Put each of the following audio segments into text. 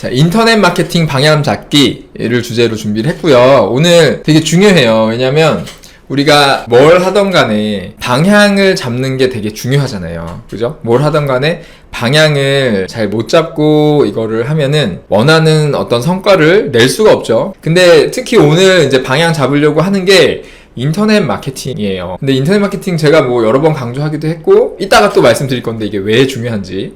자, 인터넷 마케팅 방향 잡기를 주제로 준비를 했고요. 오늘 되게 중요해요. 왜냐면 우리가 뭘 하던 간에 방향을 잡는 게 되게 중요하잖아요. 그죠? 뭘 하던 간에 방향을 잘 못 잡고 이거를 하면은 원하는 어떤 성과를 낼 수가 없죠. 근데 특히 오늘 이제 방향 잡으려고 하는 게 인터넷 마케팅이에요. 근데 인터넷 마케팅 제가 뭐 여러 번 강조하기도 했고, 이따가 또 말씀드릴 건데 이게 왜 중요한지.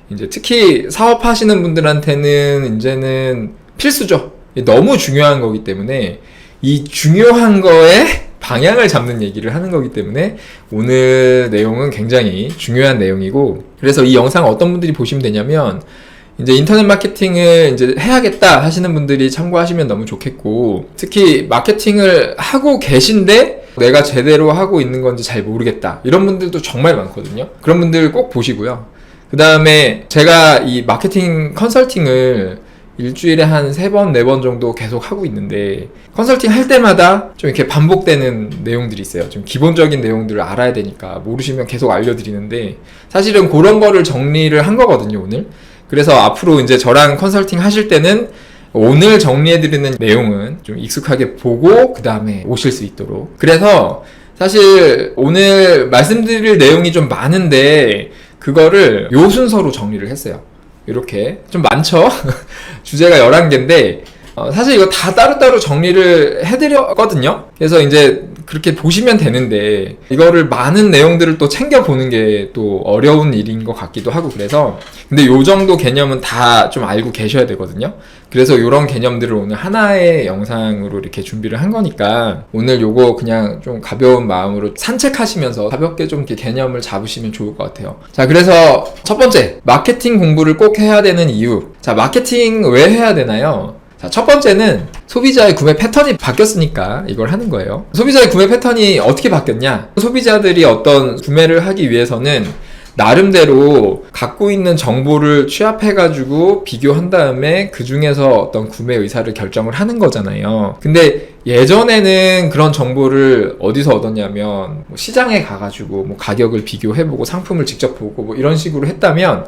이제 특히 사업하시는 분들한테는 이제는 필수죠. 너무 중요한 거기 때문에 이 중요한 거에 방향을 잡는 얘기를 하는 거기 때문에 오늘 내용은 굉장히 중요한 내용이고, 그래서 이 영상 어떤 분들이 보시면 되냐면 이제 인터넷 마케팅을 이제 해야겠다 하시는 분들이 참고하시면 너무 좋겠고, 특히 마케팅을 하고 계신데 내가 제대로 하고 있는 건지 잘 모르겠다 이런 분들도 정말 많거든요. 그런 분들 꼭 보시고요. 그 다음에 제가 이 마케팅 컨설팅을 일주일에 한 3번, 4번 정도 계속 하고 있는데, 컨설팅 할 때마다 좀 이렇게 반복되는 내용들이 있어요. 좀 기본적인 내용들을 알아야 되니까 모르시면 계속 알려드리는데, 사실은 그런 거를 정리를 한 거거든요, 오늘. 그래서 앞으로 이제 저랑 컨설팅 하실 때는 오늘 정리해드리는 내용은 좀 익숙하게 보고 그 다음에 오실 수 있도록. 그래서 사실 오늘 말씀드릴 내용이 좀 많은데 그거를 요 순서로 정리를 했어요. 이렇게 좀 많죠? 주제가 11개인데 사실 이거 다 따로따로 정리를 해드렸거든요. 그래서 이제 그렇게 보시면 되는데 이거를 많은 내용들을 또 챙겨보는 게 또 어려운 일인 것 같기도 하고, 그래서 근데 요 정도 개념은 다 좀 알고 계셔야 되거든요. 그래서 요런 개념들을 오늘 하나의 영상으로 이렇게 준비를 한 거니까 오늘 요거 그냥 좀 가벼운 마음으로 산책하시면서 가볍게 좀 이렇게 개념을 잡으시면 좋을 것 같아요. 자, 그래서 첫 번째, 마케팅 공부를 꼭 해야 되는 이유. 자, 마케팅 왜 해야 되나요? 자, 첫 번째는 소비자의 구매 패턴이 바뀌었으니까 이걸 하는 거예요. 소비자의 구매 패턴이 어떻게 바뀌었냐? 소비자들이 어떤 구매를 하기 위해서는 나름대로 갖고 있는 정보를 취합해가지고 비교한 다음에 그 중에서 어떤 구매 의사를 결정을 하는 거잖아요. 근데 예전에는 그런 정보를 어디서 얻었냐면 시장에 가가지고 가격을 비교해보고 상품을 직접 보고 뭐 이런 식으로 했다면,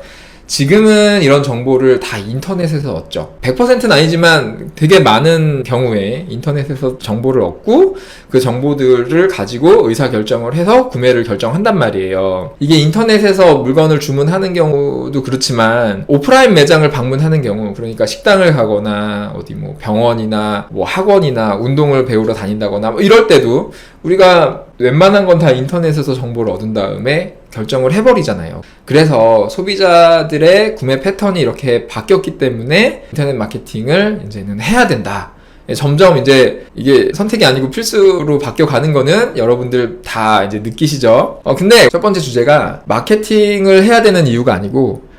지금은 이런 정보를 다 인터넷에서 얻죠. 100%는 아니지만 되게 많은 경우에 인터넷에서 정보를 얻고 그 정보들을 가지고 의사결정을 해서 구매를 결정한단 말이에요. 이게 인터넷에서 물건을 주문하는 경우도 그렇지만 오프라인 매장을 방문하는 경우, 그러니까 식당을 가거나 어디 뭐 병원이나 뭐 학원이나 운동을 배우러 다닌다거나 뭐 이럴 때도 우리가 웬만한 건 다 인터넷에서 정보를 얻은 다음에 결정을 해버리잖아요. 그래서 소비자들의 구매 패턴이 이렇게 바뀌었기 때문에 인터넷 마케팅을 이제는 해야 된다. 점점 이제 이게 선택이 아니고 필수로 바뀌어가는 거는 여러분들 다 이제 느끼시죠? 근데 첫 번째 주제가 마케팅을 해야 되는 이유가 아니고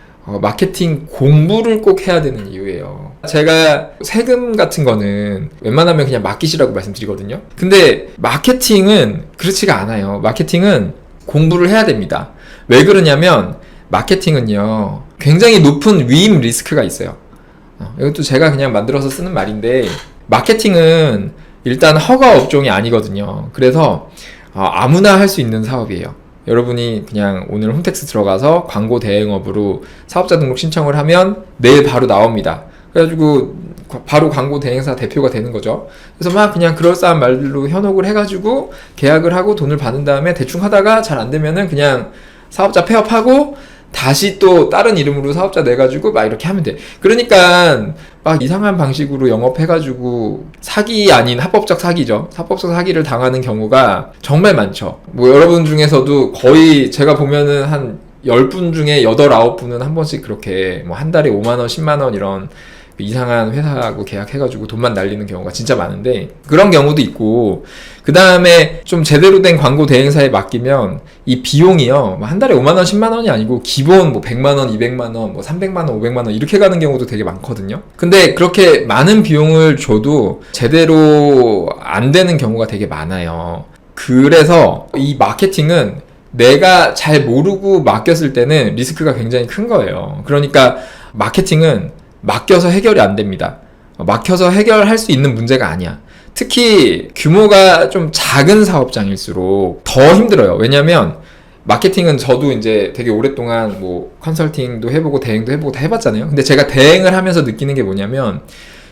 마케팅 공부를 꼭 해야 되는 이유예요. 제가 세금 같은 거는 웬만하면 그냥 맡기시라고 말씀드리거든요. 근데 마케팅은 그렇지가 않아요. 마케팅은 공부를 해야 됩니다. 왜 그러냐면 마케팅은요 굉장히 높은 위임 리스크가 있어요. 이것도 제가 그냥 만들어서 쓰는 말인데, 마케팅은 일단 허가 업종이 아니거든요. 그래서 아무나 할 수 있는 사업이에요. 여러분이 그냥 오늘 홈택스 들어가서 광고 대행업으로 사업자 등록 신청을 하면 내일 바로 나옵니다. 그래가지고 바로 광고 대행사 대표가 되는 거죠. 그래서 막 그냥 그럴싸한 말로 현혹을 해가지고 계약을 하고 돈을 받은 다음에 대충 하다가 잘 안 되면은 그냥 사업자 폐업하고 다시 또 다른 이름으로 사업자 내가지고 막 이렇게 하면 돼. 그러니까 막 이상한 방식으로 영업해가지고 사기 아닌 합법적 사기죠. 합법적 사기를 당하는 경우가 정말 많죠. 뭐 여러분 중에서도 거의 제가 보면은 한 10분 중에 8, 9분은 한 번씩 그렇게 뭐 한 달에 5만원, 10만원 이런 이상한 회사하고 계약해가지고 돈만 날리는 경우가 진짜 많은데, 그런 경우도 있고, 그 다음에 좀 제대로 된 광고 대행사에 맡기면 이 비용이요 한 달에 5만원 10만원이 아니고 기본 뭐 100만원 200만원 뭐 300만원 500만원 이렇게 가는 경우도 되게 많거든요. 근데 그렇게 많은 비용을 줘도 제대로 안 되는 경우가 되게 많아요. 그래서 이 마케팅은 내가 잘 모르고 맡겼을 때는 리스크가 굉장히 큰 거예요. 그러니까 마케팅은 맡겨서 해결이 안 됩니다. 맡겨서 해결할 수 있는 문제가 아니야. 특히 규모가 좀 작은 사업장일수록 더 힘들어요. 왜냐면 마케팅은 저도 이제 되게 오랫동안 뭐 컨설팅도 해보고 대행도 해보고 다 해봤잖아요. 근데 제가 대행을 하면서 느끼는 게 뭐냐면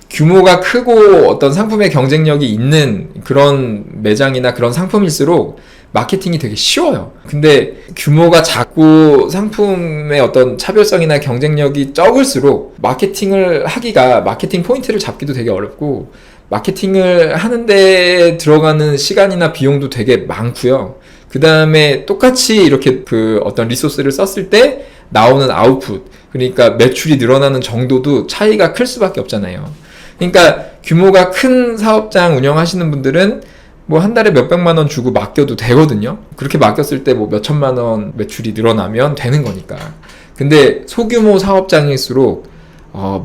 규모가 크고 어떤 상품의 경쟁력이 있는 그런 매장이나 그런 상품일수록 마케팅이 되게 쉬워요. 근데 규모가 작고 상품의 어떤 차별성이나 경쟁력이 적을수록 마케팅을 하기가, 마케팅 포인트를 잡기도 되게 어렵고 마케팅을 하는데 들어가는 시간이나 비용도 되게 많고요. 그 다음에 똑같이 이렇게 그 어떤 리소스를 썼을 때 나오는 아웃풋, 그러니까 매출이 늘어나는 정도도 차이가 클 수밖에 없잖아요. 그러니까 규모가 큰 사업장 운영하시는 분들은 뭐 한 달에 몇백만 원 주고 맡겨도 되거든요. 그렇게 맡겼을 때 뭐 몇천만 원 매출이 늘어나면 되는 거니까. 근데 소규모 사업장일수록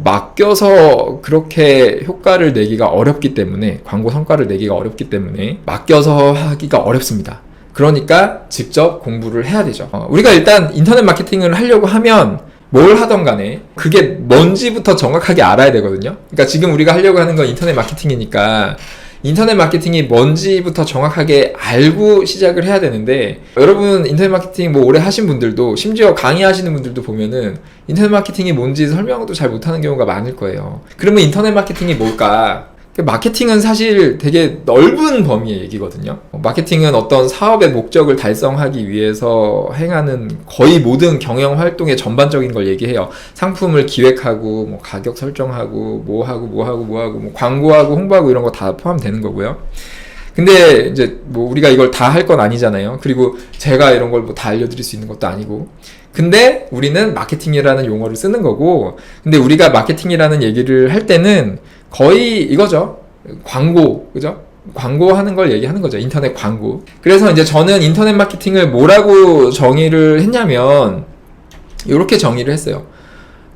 맡겨서 그렇게 효과를 내기가 어렵기 때문에, 광고 성과를 내기가 어렵기 때문에 맡겨서 하기가 어렵습니다. 그러니까 직접 공부를 해야 되죠. 우리가 일단 인터넷 마케팅을 하려고 하면 뭘 하던 간에 그게 뭔지부터 정확하게 알아야 되거든요. 그러니까 지금 우리가 하려고 하는 건 인터넷 마케팅이니까 인터넷 마케팅이 뭔지부터 정확하게 알고 시작을 해야 되는데, 여러분 인터넷 마케팅 뭐 오래 하신 분들도, 심지어 강의하시는 분들도 보면은 인터넷 마케팅이 뭔지 설명도 잘 못하는 경우가 많을 거예요. 그러면 인터넷 마케팅이 뭘까? 마케팅은 사실 되게 넓은 범위의 얘기거든요. 마케팅은 어떤 사업의 목적을 달성하기 위해서 행하는 거의 모든 경영 활동의 전반적인 걸 얘기해요. 상품을 기획하고, 뭐 가격 설정하고, 뭐 광고하고, 홍보하고 이런 거 다 포함되는 거고요. 근데 이제 뭐 우리가 이걸 다 할 건 아니잖아요. 그리고 제가 이런 걸 뭐 다 알려드릴 수 있는 것도 아니고. 근데 우리는 마케팅이라는 용어를 쓰는 거고, 근데 우리가 마케팅이라는 얘기를 할 때는 거의 이거죠. 광고, 그죠? 광고하는 걸 얘기하는 거죠. 인터넷 광고. 그래서 이제 저는 인터넷 마케팅을 뭐라고 정의를 했냐면, 이렇게 정의를 했어요.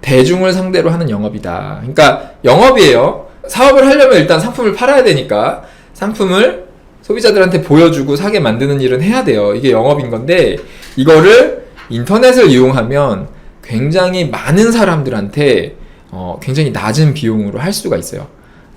대중을 상대로 하는 영업이다. 그러니까 영업이에요. 사업을 하려면 일단 상품을 팔아야 되니까 상품을 소비자들한테 보여주고 사게 만드는 일은 해야 돼요. 이게 영업인 건데, 이거를 인터넷을 이용하면 굉장히 많은 사람들한테 굉장히 낮은 비용으로 할 수가 있어요.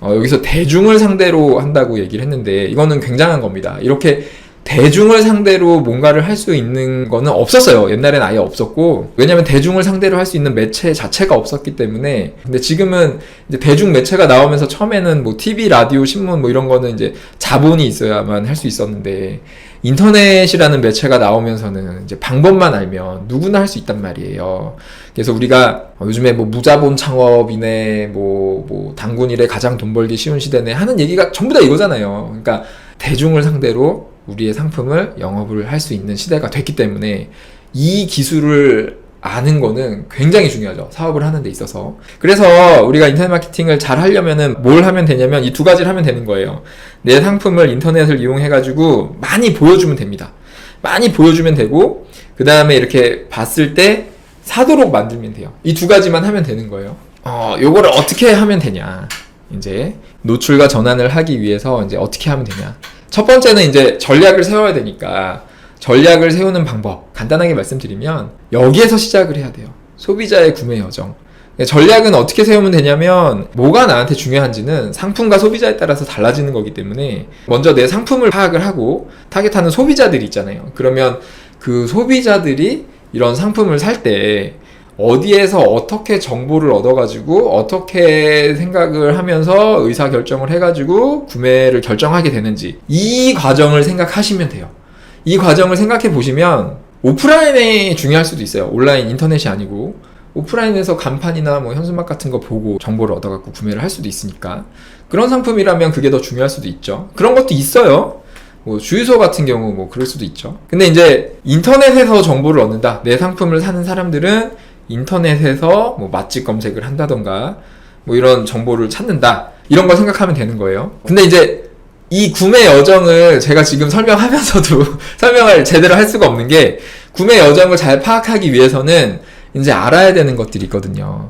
여기서 대중을 상대로 한다고 얘기를 했는데 이거는 굉장한 겁니다. 이렇게 대중을 상대로 뭔가를 할 수 있는 거는 없었어요. 옛날엔 아예 없었고, 왜냐면 대중을 상대로 할 수 있는 매체 자체가 없었기 때문에. 근데 지금은 이제 대중 매체가 나오면서 처음에는 뭐 TV, 라디오, 신문 뭐 이런 거는 이제 자본이 있어야만 할 수 있었는데, 인터넷이라는 매체가 나오면서는 이제 방법만 알면 누구나 할 수 있단 말이에요. 그래서 우리가 요즘에 뭐 무자본 창업이네, 뭐 단군일에 가장 돈 벌기 쉬운 시대네 하는 얘기가 전부 다 이거잖아요. 그러니까 대중을 상대로 우리의 상품을 영업을 할 수 있는 시대가 됐기 때문에 이 기술을 아는 거는 굉장히 중요하죠. 사업을 하는 데 있어서. 그래서 우리가 인터넷 마케팅을 잘 하려면은 뭘 하면 되냐면 이 두 가지를 하면 되는 거예요. 내 상품을 인터넷을 이용해가지고 많이 보여주면 됩니다. 많이 보여주면 되고, 그 다음에 이렇게 봤을 때 사도록 만들면 돼요. 이 두 가지만 하면 되는 거예요. 요거를 어떻게 하면 되냐. 이제 노출과 전환을 하기 위해서 이제 어떻게 하면 되냐. 첫 번째는 이제 전략을 세워야 되니까, 전략을 세우는 방법 간단하게 말씀드리면 여기에서 시작을 해야 돼요. 소비자의 구매 여정. 전략은 어떻게 세우면 되냐면, 뭐가 나한테 중요한지는 상품과 소비자에 따라서 달라지는 거기 때문에 먼저 내 상품을 파악을 하고 타겟하는 소비자들이 있잖아요. 그러면 그 소비자들이 이런 상품을 살 때 어디에서 어떻게 정보를 얻어가지고 어떻게 생각을 하면서 의사결정을 해가지고 구매를 결정하게 되는지, 이 과정을 생각하시면 돼요. 이 과정을 생각해 보시면 오프라인이 중요할 수도 있어요. 온라인, 인터넷이 아니고 오프라인에서 간판이나 뭐 현수막 같은 거 보고 정보를 얻어갖고 구매를 할 수도 있으니까, 그런 상품이라면 그게 더 중요할 수도 있죠. 그런 것도 있어요. 뭐 주유소 같은 경우 뭐 그럴 수도 있죠. 근데 이제 인터넷에서 정보를 얻는다. 내 상품을 사는 사람들은 인터넷에서 뭐 맛집 검색을 한다던가 뭐 이런 정보를 찾는다. 이런 거 생각하면 되는 거예요. 근데 이제 이 구매 여정을 제가 지금 설명하면서도 설명을 제대로 할 수가 없는 게, 구매 여정을 잘 파악하기 위해서는 이제 알아야 되는 것들이 있거든요.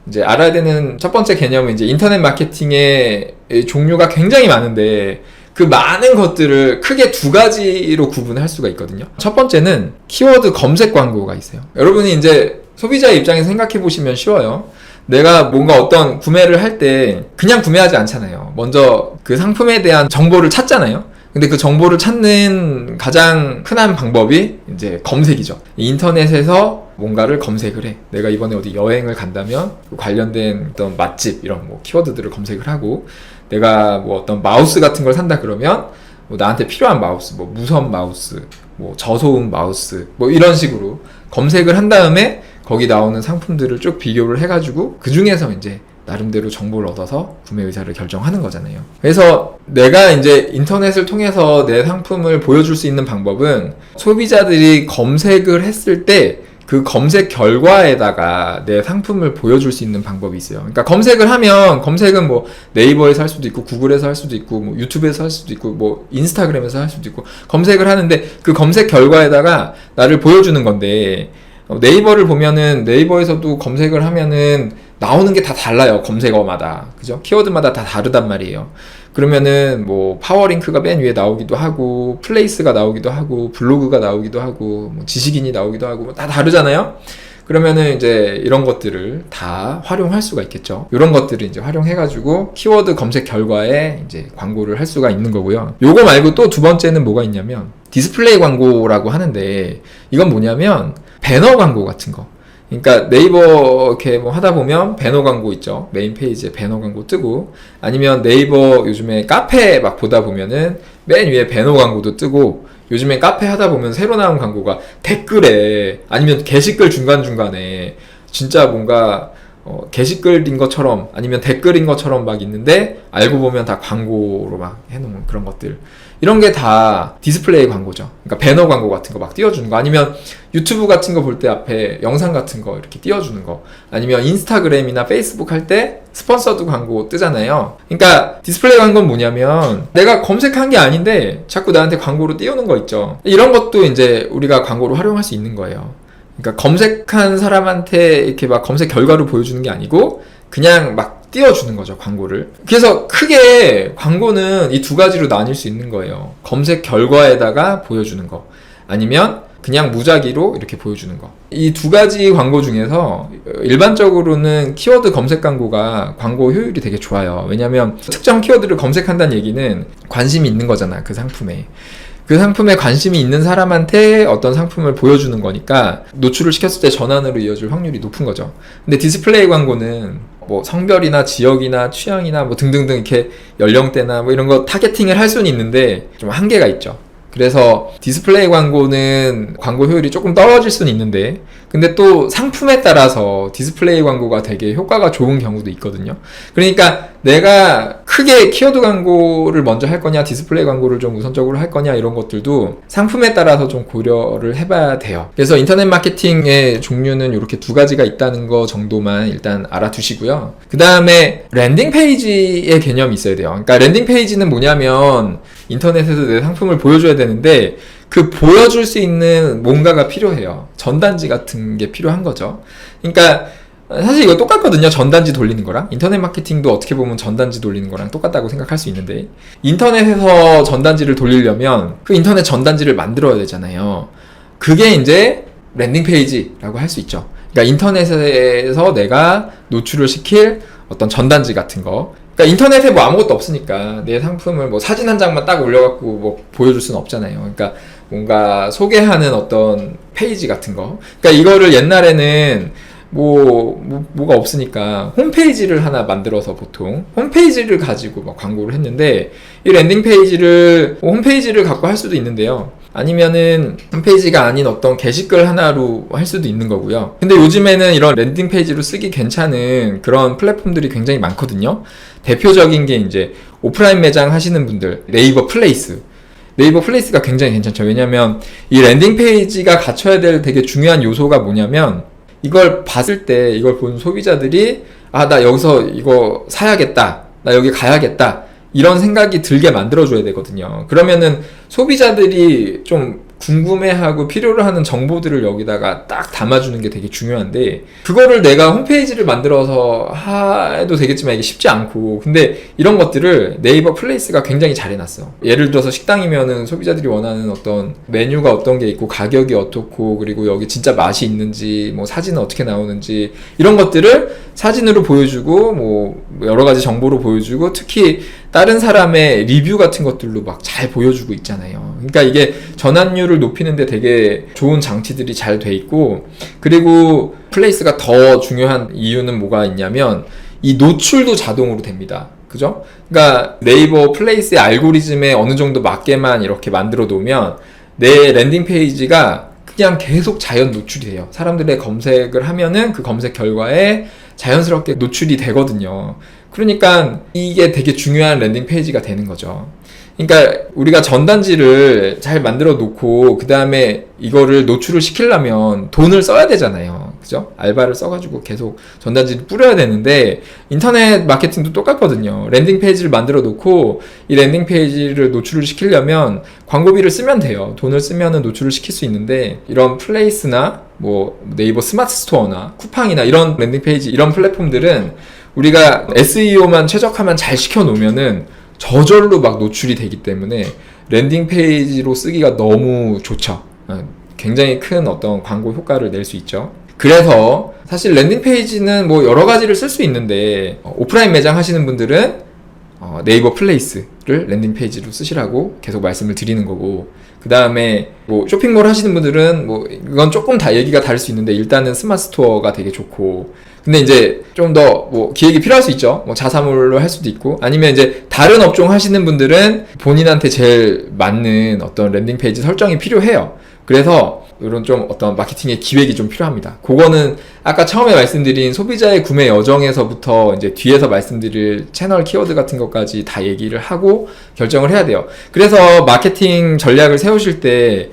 이제 알아야 되는 첫 번째 개념은 이제 인터넷 마케팅의 종류가 굉장히 많은데, 그 많은 것들을 크게 두 가지로 구분할 수가 있거든요. 첫 번째는 키워드 검색 광고가 있어요. 여러분이 이제 소비자의 입장에서 생각해 보시면 쉬워요. 내가 뭔가 어떤 구매를 할 때 그냥 구매하지 않잖아요. 먼저 그 상품에 대한 정보를 찾잖아요. 근데 그 정보를 찾는 가장 흔한 방법이 이제 검색이죠. 인터넷에서 뭔가를 검색을 해. 내가 이번에 어디 여행을 간다면 관련된 어떤 맛집 이런 뭐 키워드들을 검색을 하고, 내가 뭐 어떤 마우스 같은 걸 산다 그러면 뭐 나한테 필요한 마우스, 뭐 무선 마우스, 뭐 저소음 마우스, 뭐 이런 식으로 검색을 한 다음에 거기 나오는 상품들을 쭉 비교를 해가지고 그 중에서 이제 나름대로 정보를 얻어서 구매 의사를 결정하는 거잖아요. 그래서 내가 이제 인터넷을 통해서 내 상품을 보여줄 수 있는 방법은 소비자들이 검색을 했을 때 그 검색 결과에다가 내 상품을 보여줄 수 있는 방법이 있어요. 그러니까 검색을 하면, 검색은 뭐 네이버에서 할 수도 있고 구글에서 할 수도 있고 뭐 유튜브에서 할 수도 있고 뭐 인스타그램에서 할 수도 있고, 검색을 하는데 그 검색 결과에다가 나를 보여주는 건데, 네이버를 보면은 네이버에서도 검색을 하면은 나오는 게 다 달라요. 검색어마다. 그죠? 키워드마다 다 다르단 말이에요. 그러면은 뭐 파워링크가 맨 위에 나오기도 하고, 플레이스가 나오기도 하고, 블로그가 나오기도 하고, 뭐 지식인이 나오기도 하고, 뭐 다 다르잖아요. 그러면은 이제 이런 것들을 다 활용할 수가 있겠죠. 이런 것들을 이제 활용해가지고 키워드 검색 결과에 이제 광고를 할 수가 있는 거고요. 요거 말고 또 두 번째는 뭐가 있냐면 디스플레이 광고라고 하는데, 이건 뭐냐면 배너 광고 같은 거. 그러니까 네이버 이렇게 뭐 하다 보면 배너 광고 있죠. 메인 페이지에 배너 광고 뜨고, 아니면 네이버 요즘에 카페 막 보다 보면은 맨 위에 배너 광고도 뜨고, 요즘에 카페 하다 보면 새로 나온 광고가 댓글에, 아니면 게시글 중간중간에 진짜 뭔가 게시글인 것처럼 아니면 댓글인 것처럼 막 있는데 알고 보면 다 광고로 막 해놓은 그런 것들, 이런 게 다 디스플레이 광고죠. 그러니까 배너 광고 같은 거 막 띄워주는 거, 아니면 유튜브 같은 거 볼 때 앞에 영상 같은 거 이렇게 띄워주는 거, 아니면 인스타그램이나 페이스북 할 때 스폰서드 광고 뜨잖아요. 그러니까 디스플레이 광고는 뭐냐면 내가 검색한 게 아닌데 자꾸 나한테 광고로 띄우는 거 있죠. 이런 것도 이제 우리가 광고로 활용할 수 있는 거예요. 그러니까 검색한 사람한테 이렇게 막 검색 결과를 보여주는 게 아니고 그냥 막 띄워주는 거죠, 광고를. 그래서 크게 광고는 이 두 가지로 나뉠 수 있는 거예요. 검색 결과에다가 보여주는 거, 아니면 그냥 무작위로 이렇게 보여주는 거. 이 두 가지 광고 중에서 일반적으로는 키워드 검색 광고가 광고 효율이 되게 좋아요. 왜냐면 특정 키워드를 검색한다는 얘기는 관심이 있는 거잖아, 그 상품에. 그 상품에 관심이 있는 사람한테 어떤 상품을 보여주는 거니까 노출을 시켰을 때 전환으로 이어질 확률이 높은 거죠. 근데 디스플레이 광고는 뭐 성별이나 지역이나 취향이나 뭐 등등등 이렇게 연령대나 뭐 이런 거 타겟팅을 할 수는 있는데 좀 한계가 있죠. 그래서 디스플레이 광고는 광고 효율이 조금 떨어질 수는 있는데, 근데 또 상품에 따라서 디스플레이 광고가 되게 효과가 좋은 경우도 있거든요. 그러니까 내가 크게 키워드 광고를 먼저 할 거냐, 디스플레이 광고를 좀 우선적으로 할 거냐, 이런 것들도 상품에 따라서 좀 고려를 해봐야 돼요. 그래서 인터넷 마케팅의 종류는 이렇게 두 가지가 있다는 거 정도만 일단 알아두시고요. 그 다음에 랜딩 페이지의 개념이 있어야 돼요. 그러니까 랜딩 페이지는 뭐냐면 인터넷에서 내 상품을 보여줘야 되는데 그 보여줄 수 있는 뭔가가 필요해요. 전단지 같은 게 필요한 거죠. 그러니까 사실 이거 똑같거든요. 전단지 돌리는 거랑. 인터넷 마케팅도 어떻게 보면 전단지 돌리는 거랑 똑같다고 생각할 수 있는데, 인터넷에서 전단지를 돌리려면 그 인터넷 전단지를 만들어야 되잖아요. 그게 이제 랜딩 페이지라고 할 수 있죠. 그러니까 인터넷에서 내가 노출을 시킬 어떤 전단지 같은 거. 그러니까 인터넷에 뭐 아무것도 없으니까 내 상품을 뭐 사진 한 장만 딱 올려갖고 뭐 보여줄 수는 없잖아요. 그러니까 뭔가 소개하는 어떤 페이지 같은 거. 그러니까 이거를 옛날에는 뭐가 없으니까 홈페이지를 하나 만들어서 보통 홈페이지를 가지고 막 광고를 했는데, 이 랜딩 페이지를 홈페이지를 갖고 할 수도 있는데요. 아니면은 홈페이지가 아닌 어떤 게시글 하나로 할 수도 있는 거고요. 근데 요즘에는 이런 랜딩 페이지로 쓰기 괜찮은 그런 플랫폼들이 굉장히 많거든요. 대표적인 게 이제 오프라인 매장 하시는 분들, 네이버 플레이스가 굉장히 괜찮죠. 왜냐면 이 랜딩 페이지가 갖춰야 될 되게 중요한 요소가 뭐냐면, 이걸 봤을 때 이걸 본 소비자들이 나 여기서 이거 사야겠다, 나 여기 가야겠다, 이런 생각이 들게 만들어줘야 되거든요. 그러면은 소비자들이 좀 궁금해하고 필요로 하는 정보들을 여기다가 딱 담아주는 게 되게 중요한데, 그거를 내가 홈페이지를 만들어서 해도 되겠지만 이게 쉽지 않고, 근데 이런 것들을 네이버 플레이스가 굉장히 잘 해놨어. 예를 들어서 식당이면은 소비자들이 원하는 어떤 메뉴가 어떤 게 있고 가격이 어떻고, 그리고 여기 진짜 맛이 있는지, 뭐 사진은 어떻게 나오는지, 이런 것들을 사진으로 보여주고 뭐 여러 가지 정보로 보여주고, 특히 다른 사람의 리뷰 같은 것들로 막 잘 보여주고 있잖아요. 그러니까 이게 전환율을 높이는데 되게 좋은 장치들이 잘 돼 있고, 그리고 플레이스가 더 중요한 이유는 뭐가 있냐면 이 노출도 자동으로 됩니다. 그죠? 그러니까 네이버 플레이스의 알고리즘에 어느 정도 맞게만 이렇게 만들어 놓으면 내 랜딩 페이지가 그냥 계속 자연 노출이 돼요. 사람들의 검색을 하면은 그 검색 결과에 자연스럽게 노출이 되거든요. 그러니까 이게 되게 중요한 랜딩 페이지가 되는 거죠. 그러니까 우리가 전단지를 잘 만들어 놓고 그 다음에 이거를 노출을 시키려면 돈을 써야 되잖아요. 그죠? 알바를 써가지고 계속 전단지를 뿌려야 되는데, 인터넷 마케팅도 똑같거든요. 랜딩 페이지를 만들어 놓고 이 랜딩 페이지를 노출을 시키려면 광고비를 쓰면 돼요. 돈을 쓰면은 노출을 시킬 수 있는데, 이런 플레이스나 뭐 네이버 스마트 스토어나 쿠팡이나 이런 랜딩 페이지, 이런 플랫폼들은 우리가 SEO만 최적화만 잘 시켜 놓으면은 저절로 막 노출이 되기 때문에 랜딩 페이지로 쓰기가 너무 좋죠. 굉장히 큰 어떤 광고 효과를 낼 수 있죠. 그래서 사실 랜딩 페이지는 뭐 여러 가지를 쓸 수 있는데, 오프라인 매장 하시는 분들은 네이버 플레이스를 랜딩 페이지로 쓰시라고 계속 말씀을 드리는 거고, 그 다음에 뭐 쇼핑몰 하시는 분들은 뭐 이건 조금 다 얘기가 다를 수 있는데, 일단은 스마트 스토어가 되게 좋고, 근데 이제 좀 더 뭐 기획이 필요할 수 있죠. 뭐 자사몰로 할 수도 있고, 아니면 이제 다른 업종 하시는 분들은 본인한테 제일 맞는 어떤 랜딩 페이지 설정이 필요해요. 그래서 이런 좀 어떤 마케팅의 기획이 좀 필요합니다. 그거는 아까 처음에 말씀드린 소비자의 구매 여정에서부터 이제 뒤에서 말씀드릴 채널 키워드 같은 것까지 다 얘기를 하고 결정을 해야 돼요. 그래서 마케팅 전략을 세우실 때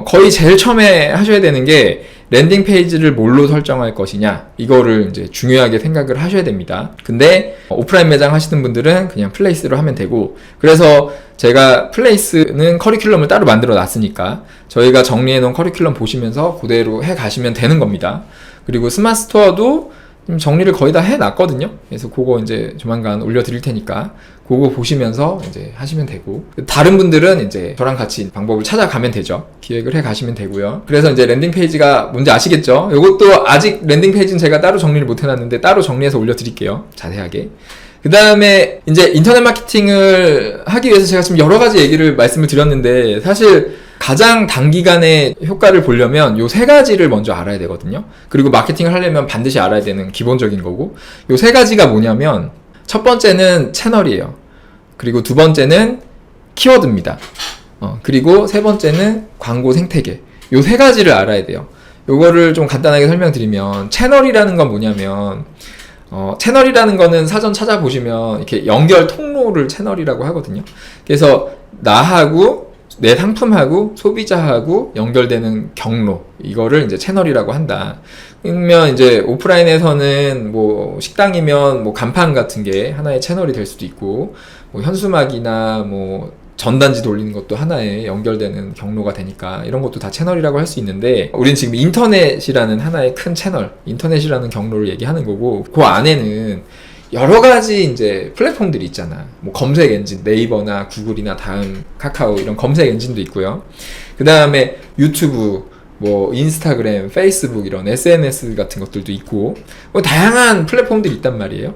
거의 제일 처음에 하셔야 되는 게 랜딩 페이지를 뭘로 설정할 것이냐, 이거를 이제 중요하게 생각을 하셔야 됩니다. 근데 오프라인 매장 하시는 분들은 그냥 플레이스로 하면 되고, 그래서 제가 플레이스는 커리큘럼을 따로 만들어 놨으니까 저희가 정리해 놓은 커리큘럼 보시면서 그대로 해 가시면 되는 겁니다. 그리고 스마트 스토어도 정리를 거의 다 해놨거든요. 그래서 그거 이제 조만간 올려드릴 테니까 그거 보시면서 이제 하시면 되고, 다른 분들은 이제 저랑 같이 방법을 찾아가면 되죠. 기획을 해 가시면 되고요. 그래서 이제 랜딩 페이지가 뭔지 아시겠죠? 이것도 아직 랜딩 페이지는 제가 따로 정리를 못 해놨는데 따로 정리해서 올려드릴게요. 자세하게. 그 다음에 이제 인터넷 마케팅을 하기 위해서 제가 지금 여러 가지 얘기를 말씀을 드렸는데, 사실 가장 단기간에 효과를 보려면 요 세 가지를 먼저 알아야 되거든요. 그리고 마케팅을 하려면 반드시 알아야 되는 기본적인 거고, 요 세 가지가 뭐냐면, 첫 번째는 채널이에요. 그리고 두 번째는 키워드입니다. 그리고 세 번째는 광고 생태계. 요 세 가지를 알아야 돼요. 요거를 좀 간단하게 설명드리면, 채널이라는 건 뭐냐면, 채널이라는 거는 사전 찾아보시면 이렇게 연결 통로를 채널이라고 하거든요. 그래서 나하고 내 상품하고 소비자하고 연결되는 경로, 이거를 이제 채널이라고 한다. 그러면 이제 오프라인에서는 뭐 식당이면 뭐 간판 같은 게 하나의 채널이 될 수도 있고, 뭐 현수막이나 뭐 전단지 돌리는 것도 하나의 연결되는 경로가 되니까 이런 것도 다 채널이라고 할 수 있는데, 우린 지금 인터넷이라는 하나의 큰 채널, 인터넷이라는 경로를 얘기하는 거고, 그 안에는 여러 가지 이제 플랫폼들이 있잖아. 뭐 검색 엔진, 네이버나 구글이나 다음, 카카오 이런 검색 엔진도 있고요. 그 다음에 유튜브, 뭐 인스타그램, 페이스북 이런 SNS 같은 것들도 있고, 뭐 다양한 플랫폼들이 있단 말이에요.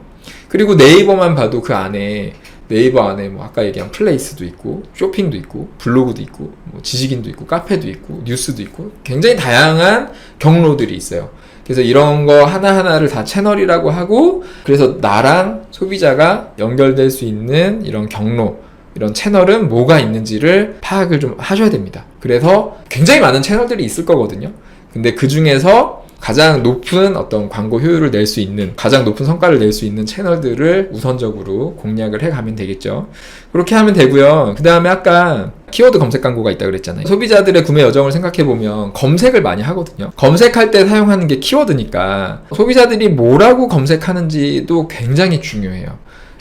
그리고 네이버만 봐도 그 안에, 네이버 안에 뭐 아까 얘기한 플레이스도 있고, 쇼핑도 있고, 블로그도 있고, 뭐 지식인도 있고, 카페도 있고, 뉴스도 있고, 굉장히 다양한 경로들이 있어요. 그래서 이런 거 하나하나를 다 채널이라고 하고, 그래서 나랑 소비자가 연결될 수 있는 이런 경로, 이런 채널은 뭐가 있는지를 파악을 좀 하셔야 됩니다. 그래서 굉장히 많은 채널들이 있을 거거든요. 근데 그 중에서 가장 높은 어떤 광고 효율을 낼 수 있는, 가장 높은 성과를 낼 수 있는 채널들을 우선적으로 공략을 해가면 되겠죠. 그렇게 하면 되고요. 그 다음에 아까 키워드 검색 광고가 있다 그랬잖아요. 소비자들의 구매 여정을 생각해보면 검색을 많이 하거든요. 검색할 때 사용하는 게 키워드니까 소비자들이 뭐라고 검색하는지도 굉장히 중요해요.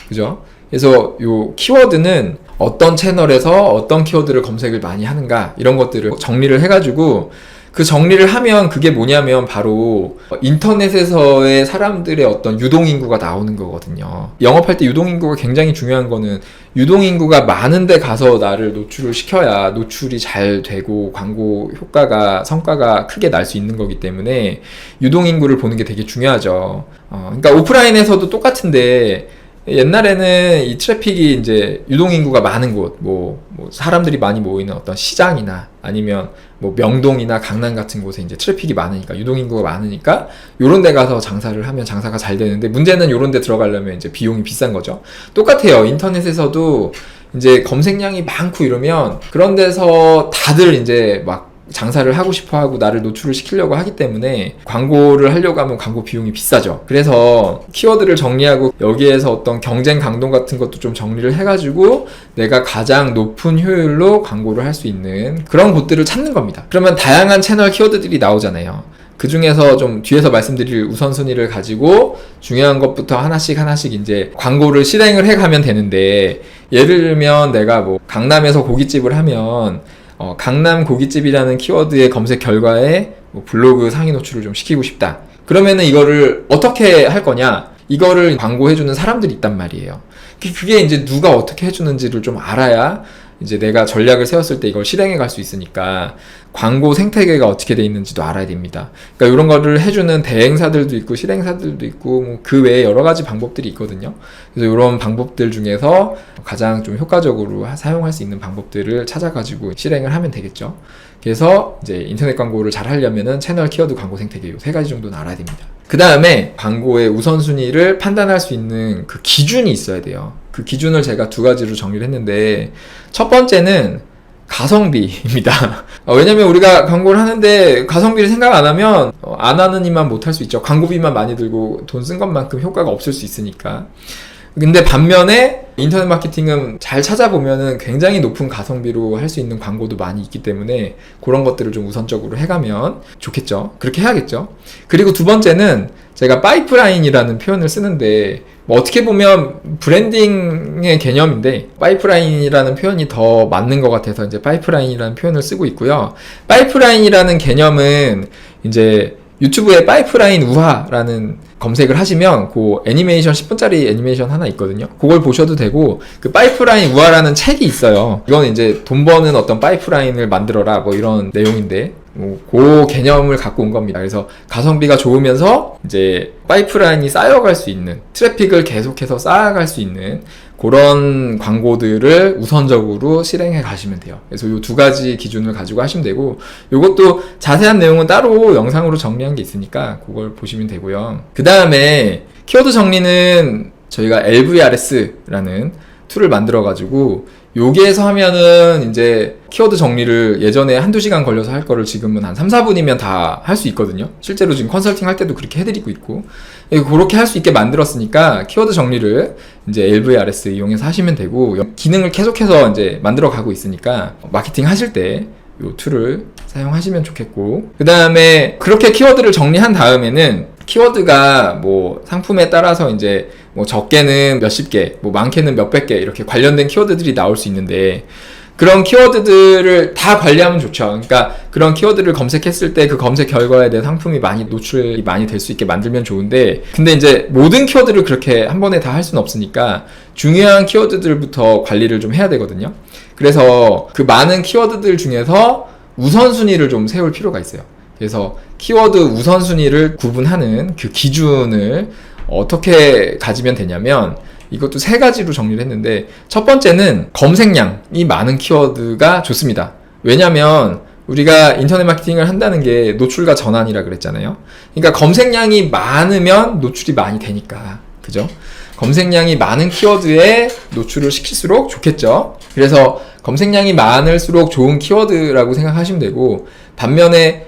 그죠? 그래서 요 키워드는 어떤 채널에서 어떤 키워드를 검색을 많이 하는가 이런 것들을 정리를 해가지고 그 정리를 하면 그게 뭐냐면 바로 인터넷에서의 사람들의 어떤 유동인구가 나오는 거거든요. 영업할 때 유동인구가 굉장히 중요한 거는 유동인구가 많은 데 가서 나를 노출을 시켜야 노출이 잘 되고 광고 효과가 성과가 크게 날 수 있는 거기 때문에 유동인구를 보는 게 되게 중요하죠. 그러니까 오프라인에서도 똑같은데 옛날에는 이 트래픽이 이제 유동인구가 많은 곳, 뭐 사람들이 많이 모이는 어떤 시장이나 아니면 뭐 명동이나 강남 같은 곳에 이제 트래픽이 많으니까 유동인구가 많으니까 요런 데 가서 장사를 하면 장사가 잘 되는데 문제는 요런 데 들어가려면 이제 비용이 비싼 거죠. 똑같아요. 인터넷에서도 이제 검색량이 많고 이러면 그런 데서 다들 이제 막 장사를 하고 싶어 하고 나를 노출을 시키려고 하기 때문에 광고를 하려고 하면 광고 비용이 비싸죠. 그래서 키워드를 정리하고 여기에서 어떤 경쟁 강도 같은 것도 좀 정리를 해가지고 내가 가장 높은 효율로 광고를 할 수 있는 그런 곳들을 찾는 겁니다. 그러면 다양한 채널 키워드들이 나오잖아요. 그 중에서 좀 뒤에서 말씀드릴 우선순위를 가지고 중요한 것부터 하나씩 이제 광고를 실행을 해가면 되는데, 예를 들면 내가 뭐 강남에서 고깃집을 하면 강남 고깃집이라는 키워드의 검색 결과에 뭐 블로그 상위 노출을 좀 시키고 싶다. 그러면은 이거를 어떻게 할 거냐? 이거를 광고해주는 사람들이 있단 말이에요. 그게 이제 누가 어떻게 해주는지를 좀 알아야 이제 내가 전략을 세웠을 때 이걸 실행해 갈 수 있으니까 광고 생태계가 어떻게 돼 있는지도 알아야 됩니다. 그러니까 이런 거를 해주는 대행사들도 있고 실행사들도 있고 뭐 그 외에 여러 가지 방법들이 있거든요. 그래서 이런 방법들 중에서 가장 좀 효과적으로 사용할 수 있는 방법들을 찾아가지고 실행을 하면 되겠죠. 그래서 이제 인터넷 광고를 잘 하려면은 채널 키워드 광고 생태계 이 세 가지 정도는 알아야 됩니다. 그 다음에 광고의 우선순위를 판단할 수 있는 그 기준이 있어야 돼요. 그 기준을 제가 두 가지로 정리를 했는데, 첫 번째는 가성비입니다. 왜냐면 우리가 광고를 하는데 가성비를 생각 안 하면 안 하는 이만 못할 수 있죠. 광고비만 많이 들고 돈 쓴 것만큼 효과가 없을 수 있으니까. 근데 반면에 인터넷 마케팅은 잘 찾아보면은 굉장히 높은 가성비로 할 수 있는 광고도 많이 있기 때문에 그런 것들을 좀 우선적으로 해가면 좋겠죠. 그렇게 해야겠죠. 그리고 두 번째는 제가 파이프라인이라는 표현을 쓰는데, 뭐 어떻게 보면 브랜딩의 개념인데 파이프라인이라는 표현이 더 맞는 것 같아서 이제 파이프라인이라는 표현을 쓰고 있고요. 파이프라인이라는 개념은 이제 유튜브에 파이프라인 우화라는 검색을 하시면 그 애니메이션 10분짜리 애니메이션 하나 있거든요. 그걸 보셔도 되고, 그 파이프라인 우화라는 책이 있어요. 이건 이제 돈 버는 어떤 파이프라인을 만들어라 뭐 이런 내용인데 그 개념을 갖고 온 겁니다. 그래서 가성비가 좋으면서 이제 파이프라인이 쌓여갈 수 있는, 트래픽을 계속해서 쌓아갈 수 있는 그런 광고들을 우선적으로 실행해 가시면 돼요. 그래서 이 두 가지 기준을 가지고 하시면 되고, 이것도 자세한 내용은 따로 영상으로 정리한 게 있으니까 그걸 보시면 되고요. 그 다음에 키워드 정리는 저희가 LVRS라는 툴을 만들어 가지고 여기에서 하면은 이제 키워드 정리를 예전에 한두 시간 걸려서 할 거를 지금은 한 3, 4분이면 다 할 수 있거든요. 실제로 지금 컨설팅 할 때도 그렇게 해드리고 있고, 그렇게 할 수 있게 만들었으니까 키워드 정리를 이제 LVRS 이용해서 하시면 되고, 기능을 계속해서 이제 만들어 가고 있으니까 마케팅 하실 때 이 툴을 사용하시면 좋겠고, 그 다음에 그렇게 키워드를 정리한 다음에는 키워드가 뭐 상품에 따라서 이제 뭐 적게는 몇십 개, 뭐 많게는 몇백 개 이렇게 관련된 키워드들이 나올 수 있는데, 그런 키워드들을 다 관리하면 좋죠. 그러니까 그런 키워드를 검색했을 때 그 검색 결과에 내 상품이 많이 노출이 많이 될 수 있게 만들면 좋은데, 근데 이제 모든 키워드를 그렇게 한 번에 다 할 수는 없으니까 중요한 키워드들부터 관리를 좀 해야 되거든요. 그래서 그 많은 키워드들 중에서 우선순위를 좀 세울 필요가 있어요. 그래서 키워드 우선순위를 구분하는 그 기준을 어떻게 가지면 되냐면, 이것도 세 가지로 정리를 했는데, 첫 번째는 검색량이 많은 키워드가 좋습니다. 왜냐면 우리가 인터넷 마케팅을 한다는 게 노출과 전환이라 그랬잖아요. 그러니까 검색량이 많으면 노출이 많이 되니까, 그죠? 검색량이 많은 키워드에 노출을 시킬수록 좋겠죠. 그래서 검색량이 많을수록 좋은 키워드라고 생각하시면 되고, 반면에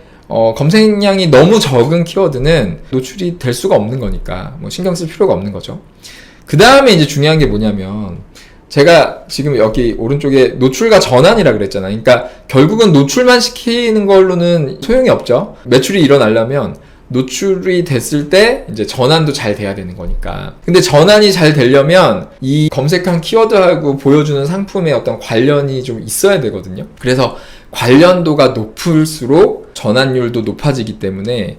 검색량이 너무 적은 키워드는 노출이 될 수가 없는 거니까 뭐 신경 쓸 필요가 없는 거죠. 그 다음에 이제 중요한 게 뭐냐면, 제가 지금 여기 오른쪽에 노출과 전환이라 그랬잖아요. 그러니까 결국은 노출만 시키는 걸로는 소용이 없죠. 매출이 일어나려면 노출이 됐을 때 이제 전환도 잘 돼야 되는 거니까. 근데 전환이 잘 되려면 이 검색한 키워드하고 보여주는 상품의 어떤 관련이 좀 있어야 되거든요. 그래서 관련도가 높을수록 전환율도 높아지기 때문에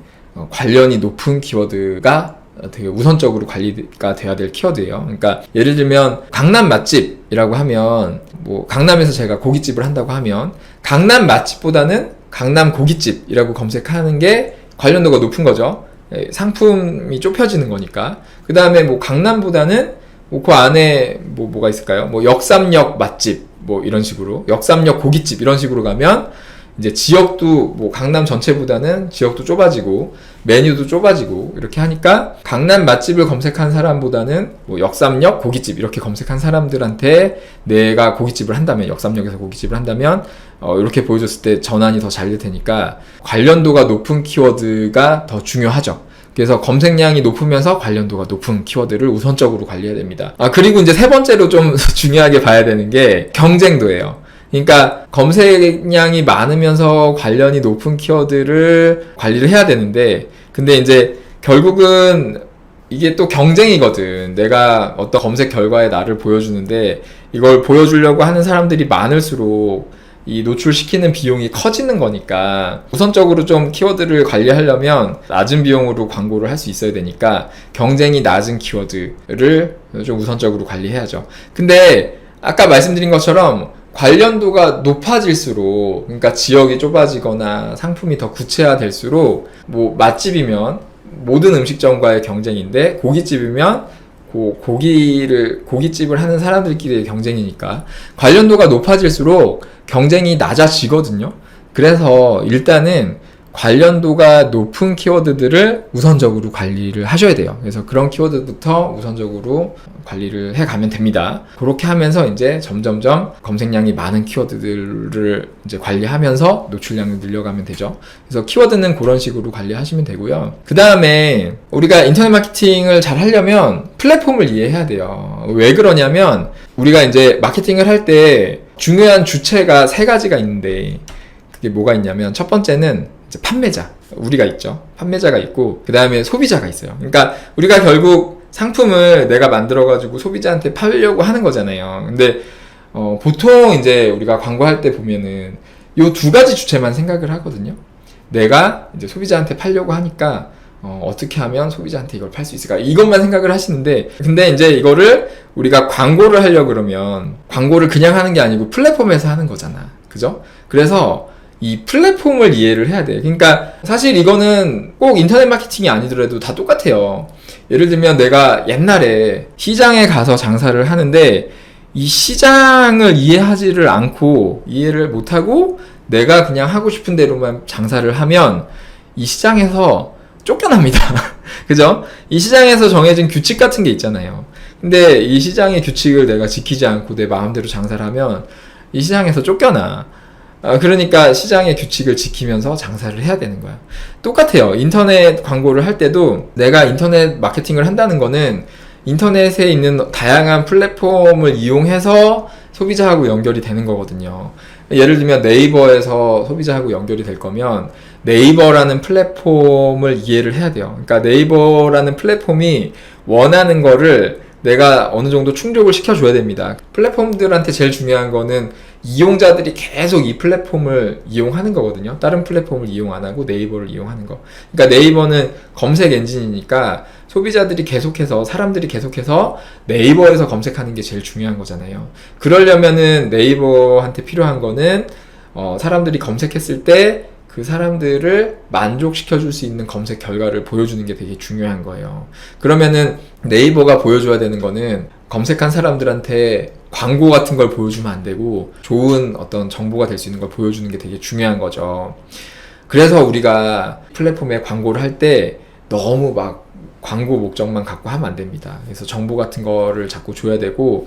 관련이 높은 키워드가 되게 우선적으로 관리가 돼야 될 키워드예요. 그러니까 예를 들면 강남 맛집이라고 하면 뭐 강남에서 제가 고깃집을 한다고 하면 강남 맛집보다는 강남 고깃집이라고 검색하는 게 관련도가 높은 거죠. 상품이 좁혀지는 거니까. 그 다음에 뭐 강남보다는 뭐 그 안에 뭐가 있을까요? 뭐 역삼역 맛집 뭐 이런 식으로 역삼역 고깃집 이런 식으로 가면 이제 지역도 뭐 강남 전체보다는 지역도 좁아지고 메뉴도 좁아지고 이렇게 하니까 강남 맛집을 검색한 사람보다는 뭐 역삼역 고깃집 이렇게 검색한 사람들한테 내가 고깃집을 한다면 역삼역에서 고깃집을 한다면 이렇게 보여줬을 때 전환이 더 잘 될 테니까 관련도가 높은 키워드가 더 중요하죠. 그래서 검색량이 높으면서 관련도가 높은 키워드를 우선적으로 관리해야 됩니다. 그리고 이제 세 번째로 좀 중요하게 봐야 되는 게 경쟁도예요. 그러니까 검색량이 많으면서 관련이 높은 키워드를 관리를 해야 되는데, 근데 이제 결국은 이게 또 경쟁이거든. 내가 어떤 검색 결과에 나를 보여주는데 이걸 보여주려고 하는 사람들이 많을수록 이 노출시키는 비용이 커지는 거니까 우선적으로 좀 키워드를 관리하려면 낮은 비용으로 광고를 할 수 있어야 되니까 경쟁이 낮은 키워드를 좀 우선적으로 관리해야죠. 근데 아까 말씀드린 것처럼 관련도가 높아질수록, 그러니까 지역이 좁아지거나 상품이 더 구체화될수록, 뭐 맛집이면 모든 음식점과의 경쟁인데 고깃집이면 고깃집을 하는 사람들끼리의 경쟁이니까 관련도가 높아질수록 경쟁이 낮아지거든요. 그래서 일단은 관련도가 높은 키워드들을 우선적으로 관리를 하셔야 돼요. 그래서 그런 키워드부터 우선적으로 관리를 해가면 됩니다. 그렇게 하면서 이제 점점점 검색량이 많은 키워드들을 이제 관리하면서 노출량을 늘려가면 되죠. 그래서 키워드는 그런 식으로 관리하시면 되고요. 그 다음에 우리가 인터넷 마케팅을 잘 하려면 플랫폼을 이해해야 돼요. 왜 그러냐면 우리가 이제 마케팅을 할 때 중요한 주체가 세 가지가 있는데 그게 뭐가 있냐면 첫 번째는 판매자, 우리가 있죠. 판매자가 있고 그 다음에 소비자가 있어요. 그러니까 우리가 결국 상품을 내가 만들어가지고 소비자한테 팔려고 하는 거잖아요. 근데 보통 이제 우리가 광고할 때 보면은 요 두 가지 주체만 생각을 하거든요. 내가 이제 소비자한테 팔려고 하니까 어떻게 하면 소비자한테 이걸 팔 수 있을까? 이것만 생각을 하시는데, 근데 이제 이거를 우리가 광고를 하려고 그러면 광고를 그냥 하는 게 아니고 플랫폼에서 하는 거잖아. 그죠? 그래서 이 플랫폼을 이해를 해야 돼. 그러니까 사실 이거는 꼭 인터넷 마케팅이 아니더라도 다 똑같아요. 예를 들면 내가 옛날에 시장에 가서 장사를 하는데 이 시장을 이해하지를 않고 이해를 못하고 내가 그냥 하고 싶은 대로만 장사를 하면 이 시장에서 쫓겨납니다. 그죠? 이 시장에서 정해진 규칙 같은 게 있잖아요. 근데 이 시장의 규칙을 내가 지키지 않고 내 마음대로 장사를 하면 이 시장에서 쫓겨나. 그러니까 시장의 규칙을 지키면서 장사를 해야 되는 거야. 똑같아요. 인터넷 광고를 할 때도 내가 인터넷 마케팅을 한다는 거는 인터넷에 있는 다양한 플랫폼을 이용해서 소비자하고 연결이 되는 거거든요. 예를 들면 네이버에서 소비자하고 연결이 될 거면 네이버라는 플랫폼을 이해를 해야 돼요. 그러니까 네이버라는 플랫폼이 원하는 거를 내가 어느 정도 충족을 시켜줘야 됩니다. 플랫폼들한테 제일 중요한 거는 이용자들이 계속 이 플랫폼을 이용하는 거거든요. 다른 플랫폼을 이용 안 하고 네이버를 이용하는 거. 그러니까 네이버는 검색 엔진이니까 소비자들이 계속해서, 사람들이 계속해서 네이버에서 검색하는 게 제일 중요한 거잖아요. 그러려면은 네이버한테 필요한 거는 사람들이 검색했을 때 그 사람들을 만족시켜 줄 수 있는 검색 결과를 보여주는 게 되게 중요한 거예요. 그러면은 네이버가 보여줘야 되는 거는 검색한 사람들한테 광고 같은 걸 보여주면 안 되고 좋은 어떤 정보가 될 수 있는 걸 보여주는 게 되게 중요한 거죠. 그래서 우리가 플랫폼에 광고를 할 때 너무 막 광고 목적만 갖고 하면 안 됩니다. 그래서 정보 같은 거를 자꾸 줘야 되고,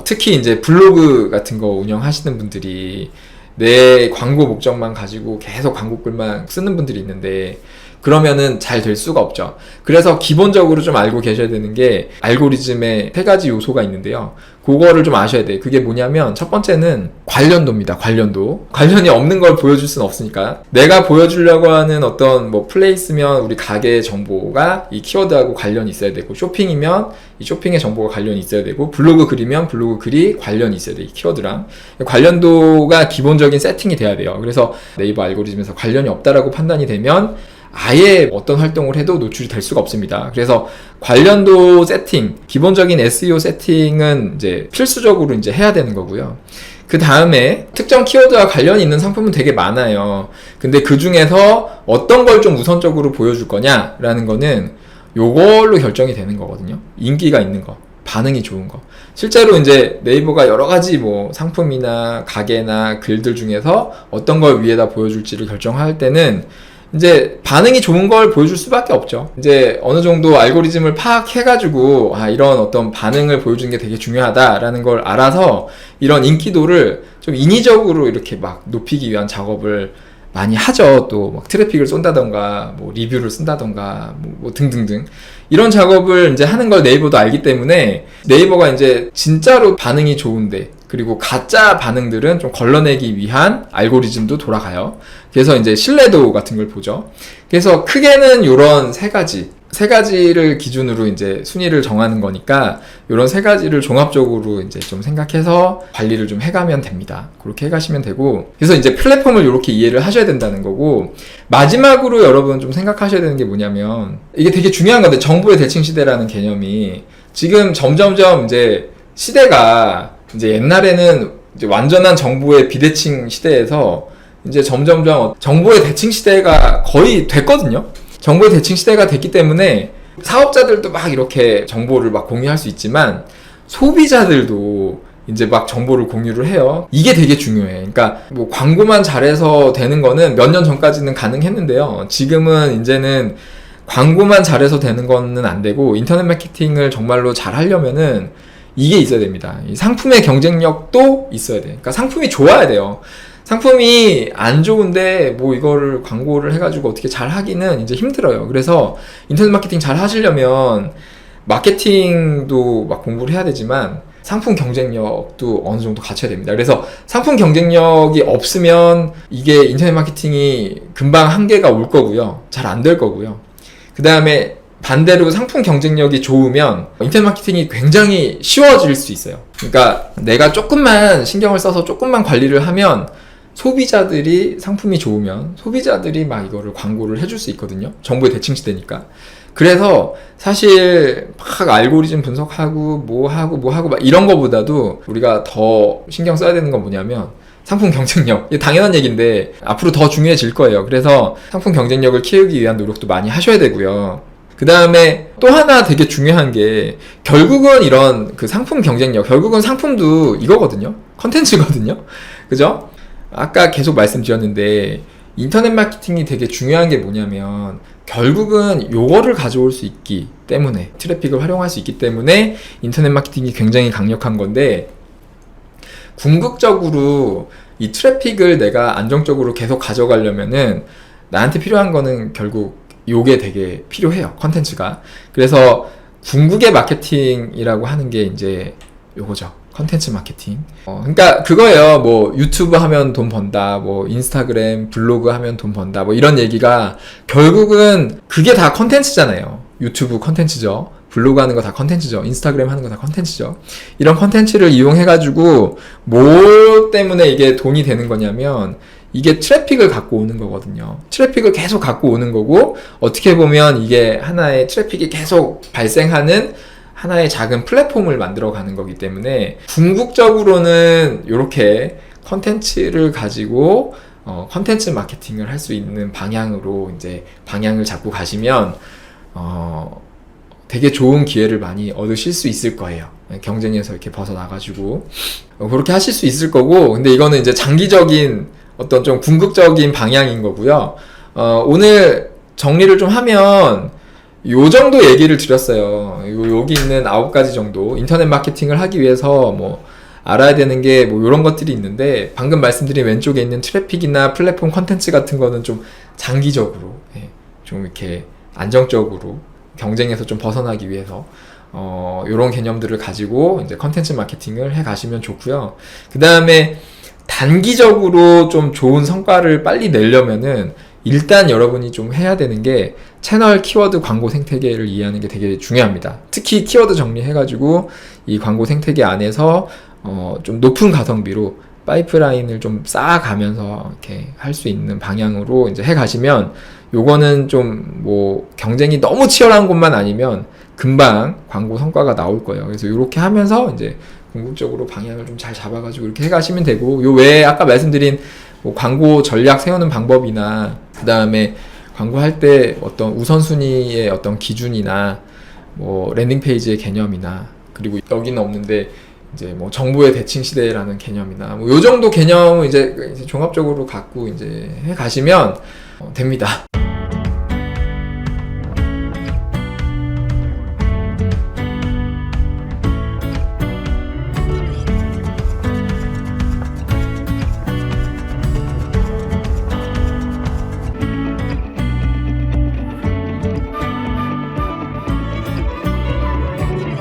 특히 이제 블로그 같은 거 운영하시는 분들이 내 광고 목적만 가지고 계속 광고글만 쓰는 분들이 있는데, 그러면은 잘 될 수가 없죠. 그래서 기본적으로 좀 알고 계셔야 되는 게 알고리즘에 3가지 요소가 있는데요. 그거를 좀 아셔야 돼요. 그게 뭐냐면 첫 번째는 관련도입니다. 관련이 없는 걸 보여줄 수는 없으니까. 내가 보여주려고 하는 어떤 뭐 플레이스면 우리 가게 정보가 이 키워드하고 관련이 있어야 되고, 쇼핑이면 이 쇼핑의 정보가 관련이 있어야 되고, 블로그 글이면 블로그 글이 관련이 있어야 돼요. 이 키워드랑. 관련도가 기본적인 세팅이 돼야 돼요. 그래서 네이버 알고리즘에서 관련이 없다라고 판단이 되면 아예 어떤 활동을 해도 노출이 될 수가 없습니다. 그래서 관련도 세팅, 기본적인 SEO 세팅은 이제 필수적으로 이제 해야 되는 거고요. 그 다음에 특정 키워드와 관련이 있는 상품은 되게 많아요. 근데 그 중에서 어떤 걸 좀 우선적으로 보여줄 거냐라는 거는 요걸로 결정이 되는 거거든요. 인기가 있는 거, 반응이 좋은 거. 실제로 이제 네이버가 여러 가지 뭐 상품이나 가게나 글들 중에서 어떤 걸 위에다 보여줄지를 결정할 때는 이제 반응이 좋은 걸 보여줄 수밖에 없죠. 이제 어느 정도 알고리즘을 파악해가지고 이런 어떤 반응을 보여주는 게 되게 중요하다라는 걸 알아서 이런 인기도를 좀 인위적으로 이렇게 막 높이기 위한 작업을 많이 하죠. 또 막 트래픽을 쏜다던가 뭐 리뷰를 쓴다던가 뭐 등등등 이런 작업을 이제 하는 걸 네이버도 알기 때문에 네이버가 이제 진짜로 반응이 좋은데, 그리고 가짜 반응들은 좀 걸러내기 위한 알고리즘도 돌아가요. 그래서 이제 신뢰도 같은 걸 보죠. 그래서 크게는 요런 3가지를 기준으로 이제 순위를 정하는 거니까 요런 3가지를 종합적으로 이제 좀 생각해서 관리를 좀 해가면 됩니다. 그렇게 해가시면 되고, 그래서 이제 플랫폼을 이렇게 이해를 하셔야 된다는 거고, 마지막으로 여러분 좀 생각하셔야 되는 게 뭐냐면, 이게 되게 중요한 건데, 정보의 대칭 시대라는 개념이 지금 점점점 이제 시대가 이제 옛날에는 이제 완전한 정보의 비대칭 시대에서 이제 점점점 정보의 대칭 시대가 거의 됐거든요. 정보의 대칭 시대가 됐기 때문에 사업자들도 막 이렇게 정보를 막 공유할 수 있지만 소비자들도 이제 막 정보를 공유를 해요. 이게 되게 중요해. 그러니까 뭐 광고만 잘해서 되는 거는 몇 년 전까지는 가능했는데요. 지금은 이제는 광고만 잘해서 되는 거는 안 되고, 인터넷 마케팅을 정말로 잘 하려면은 이게 있어야 됩니다. 이 상품의 경쟁력도 있어야 돼. 그러니까 상품이 좋아야 돼요. 상품이 안 좋은데 뭐 이거를 광고를 해가지고 어떻게 잘 하기는 이제 힘들어요. 그래서 인터넷 마케팅 잘 하시려면 마케팅도 막 공부를 해야 되지만 상품 경쟁력도 어느 정도 갖춰야 됩니다. 그래서 상품 경쟁력이 없으면 이게 인터넷 마케팅이 금방 한계가 올 거고요. 잘 안 될 거고요. 그 다음에 반대로 상품 경쟁력이 좋으면 인터넷 마케팅이 굉장히 쉬워질 수 있어요. 그러니까 내가 조금만 신경을 써서 조금만 관리를 하면 소비자들이, 상품이 좋으면 소비자들이 막 이거를 광고를 해줄 수 있거든요. 정보의 대칭 시대니까. 그래서 사실 막 알고리즘 분석하고 뭐 하고 막 이런 거보다도 우리가 더 신경 써야 되는 건 뭐냐면 상품 경쟁력. 이게 당연한 얘기인데 앞으로 더 중요해질 거예요. 그래서 상품 경쟁력을 키우기 위한 노력도 많이 하셔야 되고요. 그 다음에 또 하나 되게 중요한 게, 결국은 이런 그 상품 경쟁력, 결국은 상품도 이거거든요. 컨텐츠거든요. 그죠? 아까 계속 말씀드렸는데 인터넷 마케팅이 되게 중요한 게 뭐냐면 결국은 요거를 가져올 수 있기 때문에, 트래픽을 활용할 수 있기 때문에 인터넷 마케팅이 굉장히 강력한 건데, 궁극적으로 이 트래픽을 내가 안정적으로 계속 가져가려면은 나한테 필요한 거는 결국 요게 되게 필요해요. 컨텐츠가. 그래서 궁극의 마케팅이라고 하는 게 이제 요거죠. 컨텐츠 마케팅. 그러니까 그거예요. 뭐 유튜브 하면 돈 번다, 뭐 인스타그램, 블로그 하면 돈 번다, 뭐 이런 얘기가 결국은 그게 다 컨텐츠잖아요. 유튜브 컨텐츠죠. 블로그 하는 거 다 컨텐츠죠. 인스타그램 하는 거 다 컨텐츠죠. 이런 컨텐츠를 이용해가지고 뭐 때문에 이게 돈이 되는 거냐면 이게 트래픽을 갖고 오는 거거든요. 트래픽을 계속 갖고 오는 거고, 어떻게 보면 이게 하나의 트래픽이 계속 발생하는 하나의 작은 플랫폼을 만들어가는 거기 때문에 궁극적으로는 이렇게 컨텐츠를 가지고 컨텐츠 마케팅을 할 수 있는 방향으로 이제 방향을 잡고 가시면 되게 좋은 기회를 많이 얻으실 수 있을 거예요. 경쟁에서 이렇게 벗어나가지고 그렇게 하실 수 있을 거고, 근데 이거는 이제 장기적인 어떤 좀 궁극적인 방향인 거고요. 오늘 정리를 좀 하면 요 정도 얘기를 드렸어요. 여기 있는 9가지 정도 인터넷 마케팅을 하기 위해서 뭐 알아야 되는 게 뭐 이런 것들이 있는데, 방금 말씀드린 왼쪽에 있는 트래픽이나 플랫폼 컨텐츠 같은 거는 좀 장기적으로 좀 이렇게 안정적으로 경쟁에서 좀 벗어나기 위해서 요런 개념들을 가지고 이제 컨텐츠 마케팅을 해 가시면 좋고요. 그 다음에 단기적으로 좀 좋은 성과를 빨리 내려면은 일단 여러분이 좀 해야 되는 게 채널 키워드 광고 생태계를 이해하는 게 되게 중요합니다. 특히 키워드 정리해가지고 이 광고 생태계 안에서 좀 높은 가성비로 파이프라인을 좀 쌓아가면서 이렇게 할 수 있는 방향으로 이제 해 가시면 요거는 좀 뭐 경쟁이 너무 치열한 곳만 아니면 금방 광고 성과가 나올 거예요. 그래서 이렇게 하면서 이제 궁극적으로 방향을 좀 잘 잡아가지고 이렇게 해 가시면 되고, 요 외에 아까 말씀드린 뭐 광고 전략 세우는 방법이나 그 다음에 광고할 때 어떤 우선순위의 어떤 기준이나 뭐 랜딩 페이지의 개념이나, 그리고 여기는 없는데 이제 뭐 정보의 대칭 시대라는 개념이나 뭐 요 정도 개념을 이제 종합적으로 갖고 이제 해 가시면 됩니다.